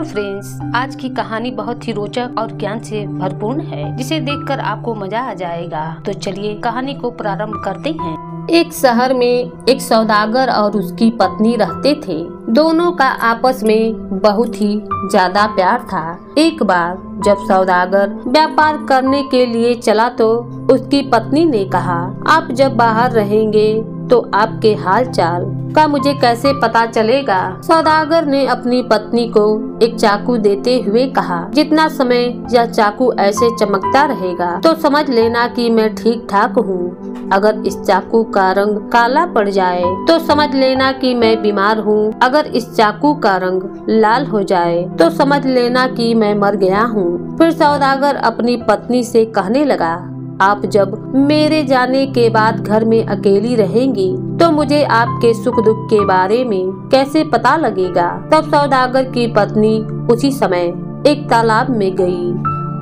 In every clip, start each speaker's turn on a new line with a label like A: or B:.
A: Friends, आज की कहानी बहुत ही रोचक और ज्ञान से भरपूर है, जिसे देखकर आपको मजा आ जाएगा। तो चलिए कहानी को प्रारंभ करते हैं। एक शहर में एक सौदागर और उसकी पत्नी रहते थे। दोनों का आपस में बहुत ही ज्यादा प्यार था। एक बार जब सौदागर व्यापार करने के लिए चला तो उसकी पत्नी ने कहा, आप जब बाहर रहेंगे तो आपके हाल चाल का मुझे कैसे पता चलेगा। सौदागर ने अपनी पत्नी को एक चाकू देते हुए कहा, जितना समय यह चाकू ऐसे चमकता रहेगा तो समझ लेना कि मैं ठीक ठाक हूँ। अगर इस चाकू का रंग काला पड़ जाए तो समझ लेना कि मैं बीमार हूँ। अगर इस चाकू का रंग लाल हो जाए तो समझ लेना कि मैं मर गया हूँ। फिर सौदागर अपनी पत्नी से कहने लगा, आप जब मेरे जाने के बाद घर में अकेली रहेंगी तो मुझे आपके सुख दुख के बारे में कैसे पता लगेगा। तब सौदागर की पत्नी उसी समय एक तालाब में गई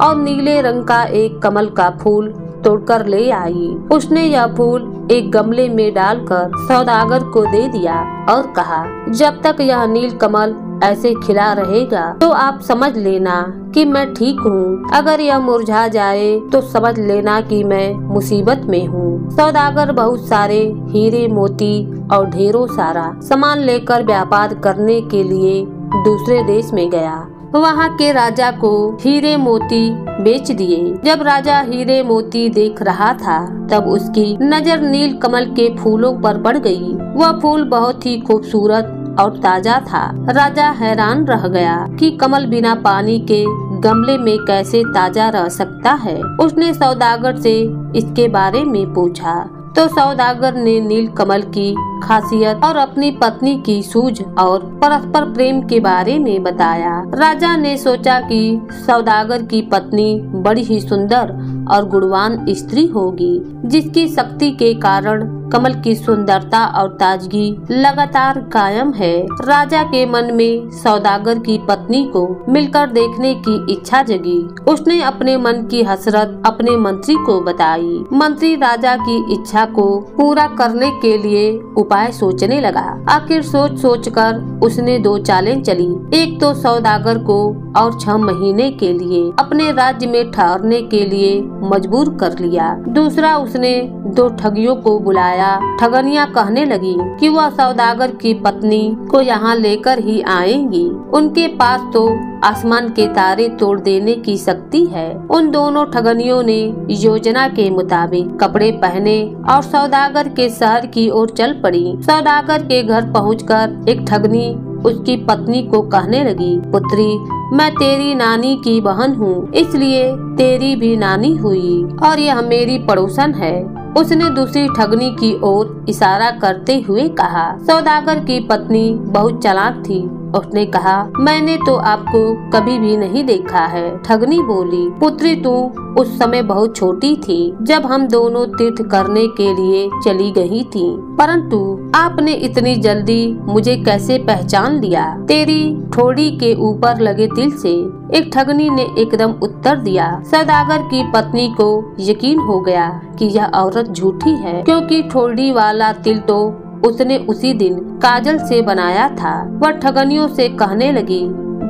A: और नीले रंग का एक कमल का फूल तोड़कर ले आई। उसने यह फूल एक गमले में डालकर सौदागर को दे दिया और कहा, जब तक यह नील कमल ऐसे खिला रहेगा तो आप समझ लेना कि मैं ठीक हूँ। अगर यह मुरझा जाए तो समझ लेना कि मैं मुसीबत में हूँ। सौदागर बहुत सारे हीरे मोती और ढेरों सारा सामान लेकर व्यापार करने के लिए दूसरे देश में गया। वहाँ के राजा को हीरे मोती बेच दिए। जब राजा हीरे मोती देख रहा था तब उसकी नजर नील कमल के फूलों पर पड़ गई। वह फूल बहुत ही खूबसूरत और ताजा था। राजा हैरान रह गया कि कमल बिना पानी के गमले में कैसे ताजा रह सकता है। उसने सौदागर से इसके बारे में पूछा तो सौदागर ने नील कमल की खासियत और अपनी पत्नी की सूझ और परस्पर प्रेम के बारे में बताया। राजा ने सोचा कि सौदागर की पत्नी बड़ी ही सुंदर और गुणवान स्त्री होगी, जिसकी शक्ति के कारण कमल की सुंदरता और ताजगी लगातार कायम है। राजा के मन में सौदागर की पत्नी को मिलकर देखने की इच्छा जगी। उसने अपने मन की हसरत अपने मंत्री को बताई। मंत्री राजा की इच्छा को पूरा करने के लिए उपाय सोचने लगा। आखिर सोच सोच कर उसने दो चालें चली। एक तो सौदागर को और 6 महीने के लिए अपने राज्य में ठहरने के लिए मजबूर कर लिया। दूसरा, उसने 2 ठगियों को बुलाया। ठगनियां कहने लगी कि वह सौदागर की पत्नी को यहाँ लेकर ही आएंगी। उनके पास तो आसमान के तारे तोड़ देने की शक्ति है। उन दोनों ठगनियों ने योजना के मुताबिक कपड़े पहने और सौदागर के शहर की ओर चल पड़ी। सौदागर के घर पहुंचकर एक ठगनी उसकी पत्नी को कहने लगी, पुत्री, मैं तेरी नानी की बहन हूँ, इसलिए तेरी भी नानी हुई और यह मेरी पड़ोसन है। उसने दूसरी ठगनी की ओर इशारा करते हुए कहा। सौदागर की पत्नी बहुत चालाक थी। उसने कहा, मैंने तो आपको कभी भी नहीं देखा है। ठगनी बोली, पुत्री, तू उस समय बहुत छोटी थी जब हम दोनों तीर्थ करने के लिए चली गई थी, परंतु आपने इतनी जल्दी मुझे कैसे पहचान लिया? तेरी ठोड़ी के ऊपर लगे तिल से, एक ठगनी ने एकदम उत्तर दिया। सौदागर की पत्नी को यकीन हो गया कि यह औरत झूठी है, क्योंकि ठोड़ी वाला तिल तो उसने उसी दिन काजल से बनाया था। वह ठगनियों से कहने लगी,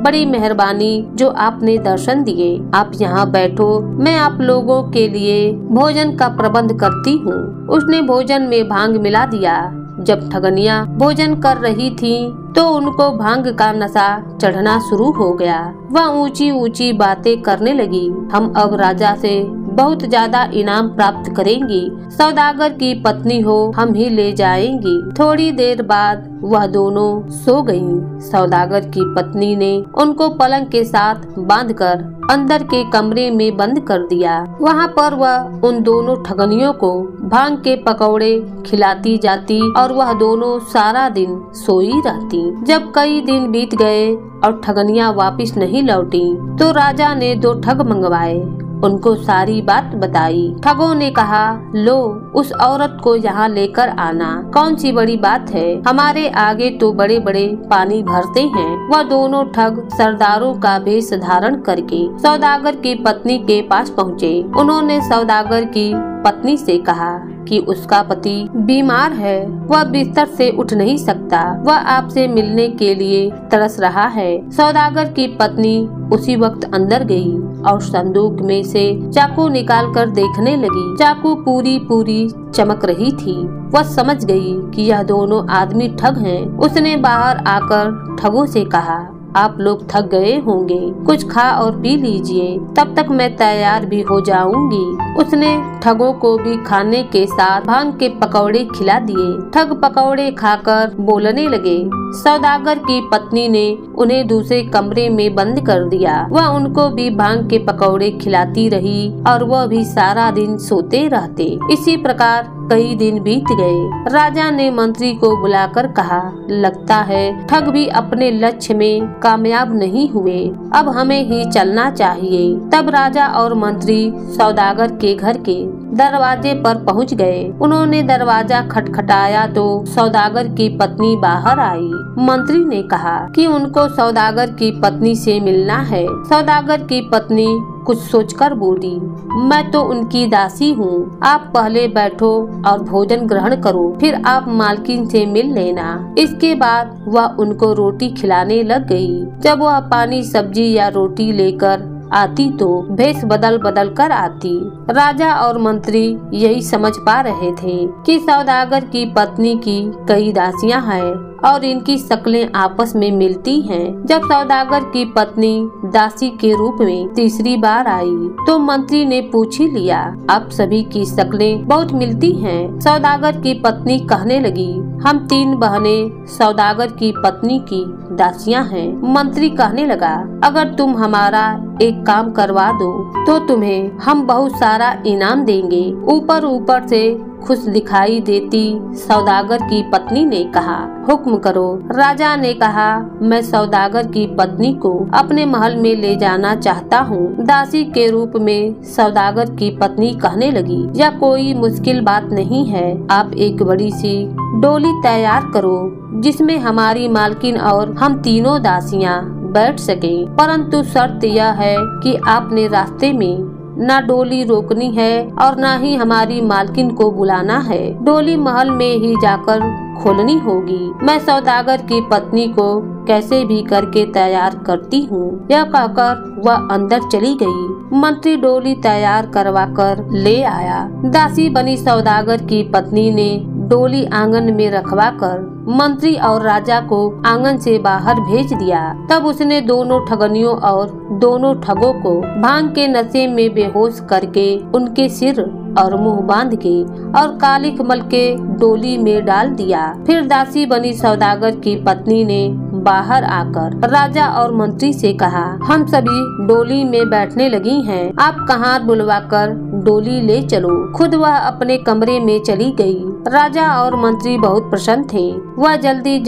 A: बड़ी मेहरबानी जो आपने दर्शन दिए। आप यहाँ बैठो, मैं आप लोगों के लिए भोजन का प्रबंध करती हूँ। उसने भोजन में भांग मिला दिया। जब ठगनियाँ भोजन कर रही थीं, तो उनको भांग का नशा चढ़ना शुरू हो गया। वह ऊंची ऊंची बातें करने लगी, हम अब राजा से बहुत ज्यादा इनाम प्राप्त करेंगी। सौदागर की पत्नी हो हम ही ले जाएंगी। थोड़ी देर बाद वह दोनों सो गईं। सौदागर की पत्नी ने उनको पलंग के साथ बांधकर अंदर के कमरे में बंद कर दिया। वहाँ पर वह उन दोनों ठगनियों को भांग के पकौड़े खिलाती जाती और वह दोनों सारा दिन सोई रहती। जब कई दिन बीत गए और ठगनियाँ वापस नहीं लौटी, तो राजा ने 2 ठग मंगवाए। उनको सारी बात बताई। ठगों ने कहा, लो उस औरत को यहाँ लेकर आना। कौन सी बड़ी बात है, हमारे आगे तो बड़े बड़े पानी भरते हैं। वह दोनों ठग सरदारों का भेष धारण करके सौदागर की पत्नी के पास पहुँचे। उन्होंने सौदागर की पत्नी से कहा कि उसका पति बीमार है, वह बिस्तर से उठ नहीं सकता, वह आपसे मिलने के लिए तरस रहा है। सौदागर की पत्नी उसी वक्त अंदर गई और संदूक में से चाकू निकालकर देखने लगी। चाकू पूरी चमक रही थी। वह समझ गई कि यह दोनों आदमी ठग हैं। उसने बाहर आकर ठगों से कहा, आप लोग थक गए होंगे, कुछ खा और पी लीजिए, तब तक मैं तैयार भी हो जाऊंगी। उसने ठगों को भी खाने के साथ भांग के पकौड़े खिला दिए। ठग पकौड़े खाकर बोलने लगे। सौदागर की पत्नी ने उन्हें दूसरे कमरे में बंद कर दिया। वह उनको भी भांग के पकौड़े खिलाती रही और वह भी सारा दिन सोते रहते। इसी प्रकार कई दिन बीत गए। राजा ने मंत्री को बुलाकर कहा, लगता है ठग भी अपने लक्ष्य में कामयाब नहीं हुए, अब हमें ही चलना चाहिए। तब राजा और मंत्री सौदागर के घर के दरवाजे पर पहुंच गए। उन्होंने दरवाजा खटखटाया तो सौदागर की पत्नी बाहर आई। मंत्री ने कहा कि उनको सौदागर की पत्नी से मिलना है। सौदागर की पत्नी कुछ सोचकर बोली, मैं तो उनकी दासी हूँ, आप पहले बैठो और भोजन ग्रहण करो, फिर आप मालकिन से मिल लेना। इसके बाद वह उनको रोटी खिलाने लग गई। जब वह पानी सब्जी या रोटी लेकर आती तो भेष बदल कर आती। राजा और मंत्री यही समझ पा रहे थे कि सौदागर की पत्नी की कई दासियां हैं और इनकी शक्लें आपस में मिलती हैं। जब सौदागर की पत्नी दासी के रूप में तीसरी बार आई तो मंत्री ने पूछ ही लिया, आप सभी की शक्लें बहुत मिलती हैं। सौदागर की पत्नी कहने लगी, हम 3 बहनें सौदागर की पत्नी की दासियां हैं। मंत्री कहने लगा, अगर तुम हमारा एक काम करवा दो तो तुम्हें हम बहुत सारा इनाम देंगे। ऊपर से खुश दिखाई देती सौदागर की पत्नी ने कहा, हुक्म करो। राजा ने कहा, मैं सौदागर की पत्नी को अपने महल में ले जाना चाहता हूँ। दासी के रूप में सौदागर की पत्नी कहने लगी, यह कोई मुश्किल बात नहीं है। आप एक बड़ी सी डोली तैयार करो जिसमें हमारी मालकिन और हम तीनों दासियां बैठ सके, परंतु शर्त यह है कि आपने रास्ते में ना डोली रोकनी है और ना ही हमारी मालकिन को बुलाना है। डोली महल में ही जाकर खोलनी होगी। मैं सौदागर की पत्नी को कैसे भी करके तैयार करती हूँ। यह कहकर वह अंदर चली गई। मंत्री डोली तैयार करवाकर ले आया। दासी बनी सौदागर की पत्नी ने डोली आंगन में रखवाकर मंत्री और राजा को आंगन से बाहर भेज दिया। तब उसने दोनों ठगनियों और दोनों ठगों को भांग के नशे में बेहोश करके उनके सिर और मुंह बांध के और काली कमल के डोली में डाल दिया। फिर दासी बनी सौदागर की पत्नी ने बाहर आकर राजा और मंत्री से कहा, हम सभी डोली में बैठने लगी हैं, आप कहार बुलवाकर डोली ले चलो। खुद वह अपने कमरे में चली गई। राजा और मंत्री बहुत प्रसन्न थे। वह जल्दी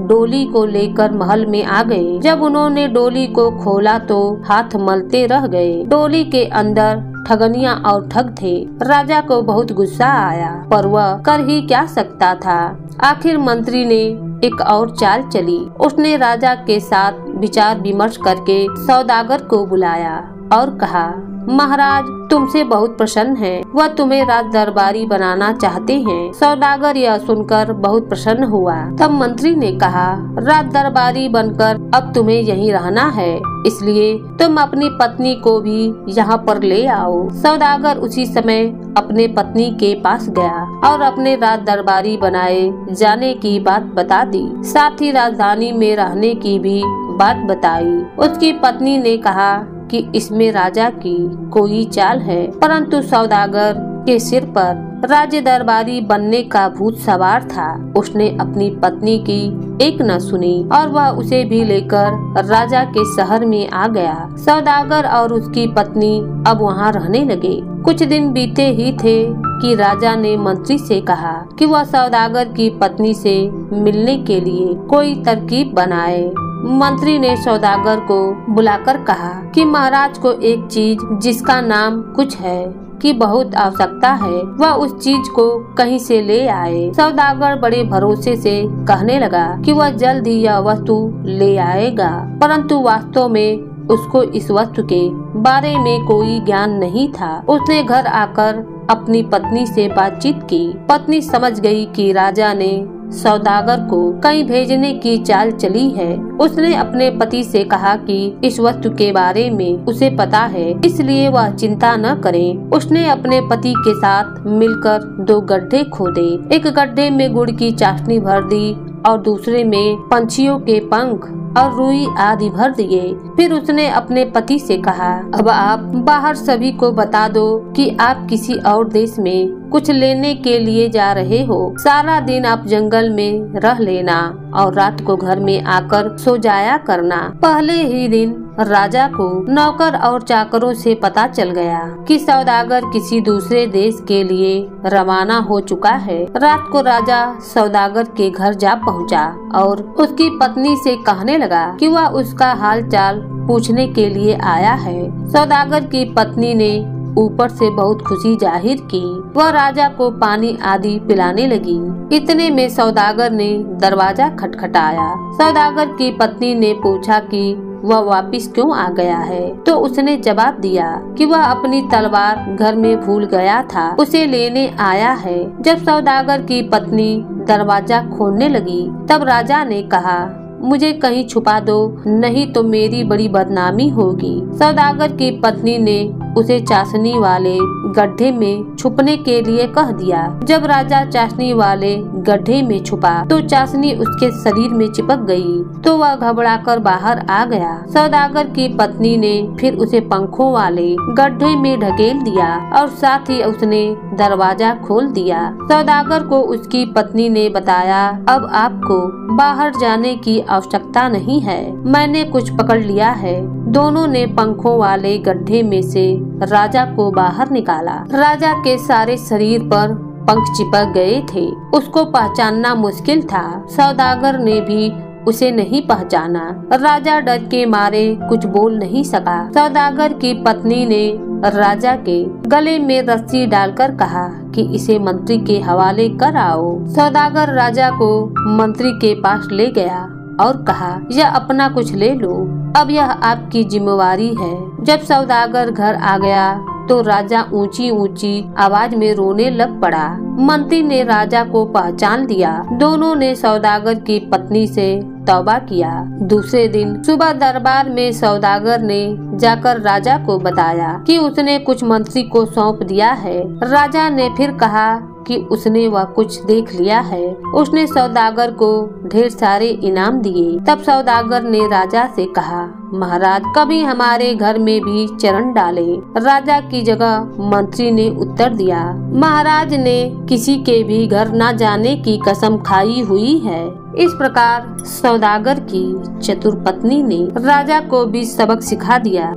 A: डोली को लेकर महल में आ गए। जब उन्होंने डोली को खोला तो हाथ मलते रह गए। डोली के अंदर ठगनिया और ठग थे। राजा को बहुत गुस्सा आया, पर वह कर ही क्या सकता था। आखिर मंत्री ने एक और चाल चली। उसने राजा के साथ विचार विमर्श करके सौदागर को बुलाया और कहा, महाराज तुमसे बहुत प्रसन्न हैं। वह तुम्हें राज दरबारी बनाना चाहते हैं। सौदागर यह सुनकर बहुत प्रसन्न हुआ। तब मंत्री ने कहा, राज दरबारी बनकर अब तुम्हें यहीं रहना है, इसलिए तुम अपनी पत्नी को भी यहाँ पर ले आओ। सौदागर उसी समय अपने पत्नी के पास गया और अपने राज दरबारी बनाए जाने की बात बता दी। साथ ही राजधानी में रहने की भी बात बताई। उसकी पत्नी ने कहा कि इसमें राजा की कोई चाल है, परंतु सौदागर के सिर पर राज्य दरबारी बनने का भूत सवार था। उसने अपनी पत्नी की एक न सुनी और वह उसे भी लेकर राजा के शहर में आ गया। सौदागर और उसकी पत्नी अब वहाँ रहने लगे। कुछ दिन बीते ही थे कि राजा ने मंत्री से कहा कि वह सौदागर की पत्नी से मिलने के लिए कोई तरकीब बनाए। मंत्री ने सौदागर को बुलाकर कहा कि महाराज को एक चीज जिसका नाम कुछ है की बहुत आवश्यकता है, वह उस चीज को कहीं से ले आए। सौदागर बड़े भरोसे से कहने लगा कि वह जल्द ही यह वस्तु ले आएगा, परंतु वास्तव में उसको इस वस्तु के बारे में कोई ज्ञान नहीं था। उसने घर आकर अपनी पत्नी से बातचीत की। पत्नी समझ गई कि राजा ने सौदागर को कहीं भेजने की चाल चली है। उसने अपने पति से कहा कि इस वस्तु के बारे में उसे पता है, इसलिए वह चिंता न करे। उसने अपने पति के साथ मिलकर 2 गड्ढे खोदे। एक गड्ढे में गुड़ की चाशनी भर दी और दूसरे में पंछियों के पंख और रुई आदि भर दिए। फिर उसने अपने पति से कहा, अब आप बाहर सभी को बता दो कि आप किसी और देश में कुछ लेने के लिए जा रहे हो। सारा दिन आप जंगल में रह लेना और रात को घर में आकर सो जाया करना। पहले ही दिन राजा को नौकर और चाकरों से पता चल गया कि सौदागर किसी दूसरे देश के लिए रवाना हो चुका है। रात को राजा सौदागर के घर जा पहुंचा और उसकी पत्नी से कहने लगा कि वह उसका हाल चाल पूछने के लिए आया है। सौदागर की पत्नी ने ऊपर से बहुत खुशी जाहिर की। वह राजा को पानी आदि पिलाने लगी। इतने में सौदागर ने दरवाजा खटखटाया। सौदागर की पत्नी ने पूछा कि वह वापिस क्यों आ गया है, तो उसने जवाब दिया कि वह अपनी तलवार घर में भूल गया था, उसे लेने आया है। जब सौदागर की पत्नी दरवाजा खोलने लगी तब राजा ने कहा, मुझे कहीं छुपा दो, नहीं तो मेरी बड़ी बदनामी होगी। सौदागर की पत्नी ने उसे चाशनी वाले गड्ढे में छुपने के लिए कह दिया। जब राजा चाशनी वाले गड्ढे में छुपा तो चाशनी उसके शरीर में चिपक गई, तो वह घबराकर बाहर आ गया। सौदागर की पत्नी ने फिर उसे पंखों वाले गड्ढे में ढकेल दिया और साथ ही उसने दरवाजा खोल दिया। सौदागर को उसकी पत्नी ने बताया, अब आपको बाहर जाने की आवश्यकता नहीं है, मैंने कुछ पकड़ लिया है। दोनों ने पंखों वाले गड्ढे में से राजा को बाहर निकाला। राजा के सारे शरीर पर पंख चिपक गए थे। उसको पहचानना मुश्किल था। सौदागर ने भी उसे नहीं पहचाना। राजा डर के मारे कुछ बोल नहीं सका। सौदागर की पत्नी ने राजा के गले में रस्सी डालकर कहा कि इसे मंत्री के हवाले कर आओ। सौदागर राजा को मंत्री के पास ले गया और कहा, यह अपना कुछ ले लो, अब यह आपकी जिम्मेवारी है। जब सौदागर घर आ गया तो राजा ऊंची ऊंची आवाज में रोने लग पड़ा। मंत्री ने राजा को पहचान लिया। दोनों ने सौदागर की पत्नी से तौबा किया। दूसरे दिन सुबह दरबार में सौदागर ने जाकर राजा को बताया कि उसने कुछ मंत्री को सौंप दिया है। राजा ने फिर कहा कि उसने वह कुछ देख लिया है। उसने सौदागर को ढेर सारे इनाम दिए। तब सौदागर ने राजा से कहा, महाराज कभी हमारे घर में भी चरण डाले। राजा की जगह मंत्री ने उत्तर दिया, महाराज ने किसी के भी घर न जाने की कसम खाई हुई है। इस प्रकार सौदागर की चतुर पत्नी ने राजा को भी सबक सिखा दिया।